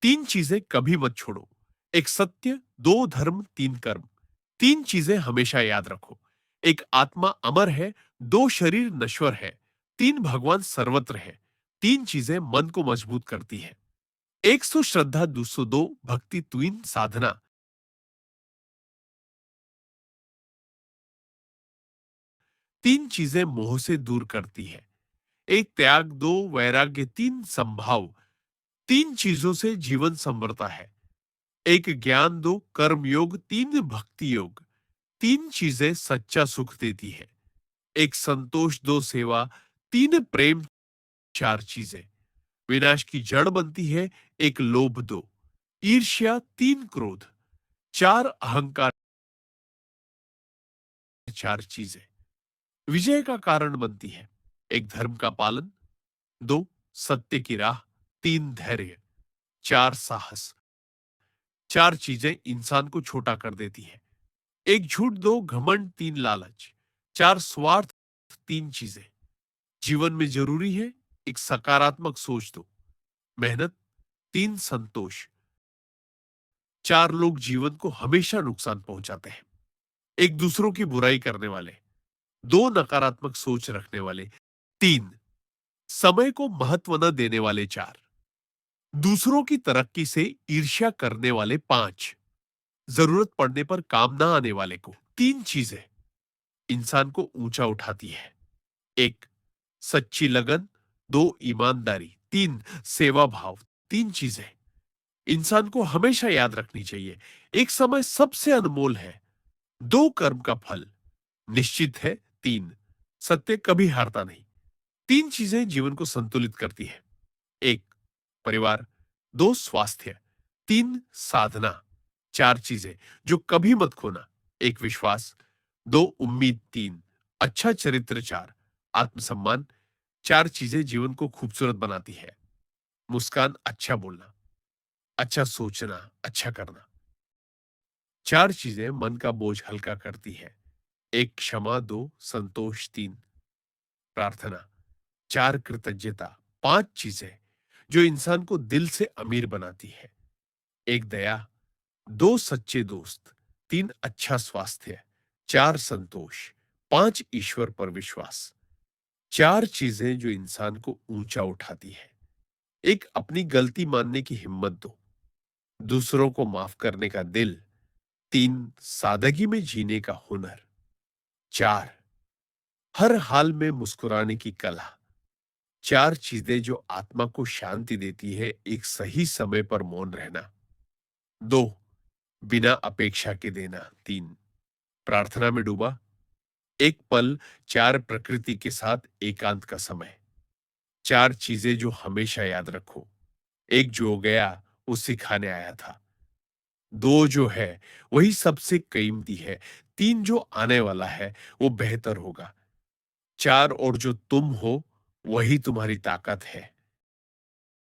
तीन चीजें कभी मत छोड़ो। एक सत्य, दो धर्म, तीन कर्म। तीन चीजें हमेशा याद रखो। एक आत्मा अमर है, दो शरीर नश्वर है, तीन भगवान सर्वत्र है। तीन चीजें मन को मजबूत करती है। एक सौ श्रद्धा, दूसरो दो भक्ति, तीन साधना। तीन चीजें मोह से दूर करती है। एक त्याग, दो वैराग्य, तीन संभाव। तीन चीजों से जीवन संवरता है। एक ज्ञान, दो कर्म योग, तीन भक्ति योग। तीन चीजें सच्चा सुख देती है। एक संतोष, दो सेवा, तीन प्रेम। चार चीजें विनाश की जड़ बनती है। एक लोभ, दो ईर्ष्या, तीन क्रोध, चार अहंकार। चार चीजें विजय का कारण बनती है। एक धर्म का पालन, दो सत्य की राह, तीन धैर्य, चार साहस। चार चीजें इंसान को छोटा कर देती है। एक झूठ, दो घमंड, तीन लालच, चार स्वार्थ। तीन चीजें जीवन में जरूरी है। एक सकारात्मक सोच, दो मेहनत, तीन संतोष। चार लोग जीवन को हमेशा नुकसान पहुंचाते हैं। एक दूसरों की बुराई करने वाले, दो नकारात्मक सोच रखने वाले, तीन समय को महत्व न देने वाले, चार दूसरों की तरक्की से ईर्ष्या करने वाले, पांच जरूरत पड़ने पर काम ना आने वाले को। तीन चीजें इंसान को ऊंचा उठाती है। एक सच्ची लगन, दो ईमानदारी, तीन सेवा भाव। तीन चीजें इंसान को हमेशा याद रखनी चाहिए। एक समय सबसे अनमोल है, दो कर्म का फल निश्चित है, तीन सत्य कभी हारता नहीं। तीन चीजें जीवन को संतुलित करती है। एक परिवार, दो स्वास्थ्य, तीन साधना। चार चीजें जो कभी मत खोना। एक विश्वास, दो उम्मीद, तीन अच्छा चरित्र, चार आत्मसम्मान। चार चीजें जीवन को खूबसूरत बनाती है। मुस्कान, अच्छा बोलना, अच्छा सोचना, अच्छा करना। चार चीजें मन का बोझ हल्का करती है। एक क्षमा, दो संतोष, तीन प्रार्थना, चार कृतज्ञता। पांच चीजें जो इंसान को दिल से अमीर बनाती है। एक दया, दो सच्चे दोस्त, तीन अच्छा स्वास्थ्य, चार संतोष, पांच ईश्वर पर विश्वास। चार चीजें जो इंसान को ऊंचा उठाती है। एक अपनी गलती मानने की हिम्मत, दो दूसरों को माफ करने का दिल, तीन सादगी में जीने का हुनर, चार हर हाल में मुस्कुराने की कला। चार चीजें जो आत्मा को शांति देती है। एक सही समय पर मौन रहना, दो बिना अपेक्षा के देना, तीन प्रार्थना में डूबा, एक पल, चार प्रकृति के साथ एकांत का समय। चार चीजें जो हमेशा याद रखो। एक जो गया वो सिखाने आया था, दो जो है वही सबसे कीमती है, तीन जो आने वाला है वो बेहतर होगा, चार और जो तुम हो वही तुम्हारी ताकत है।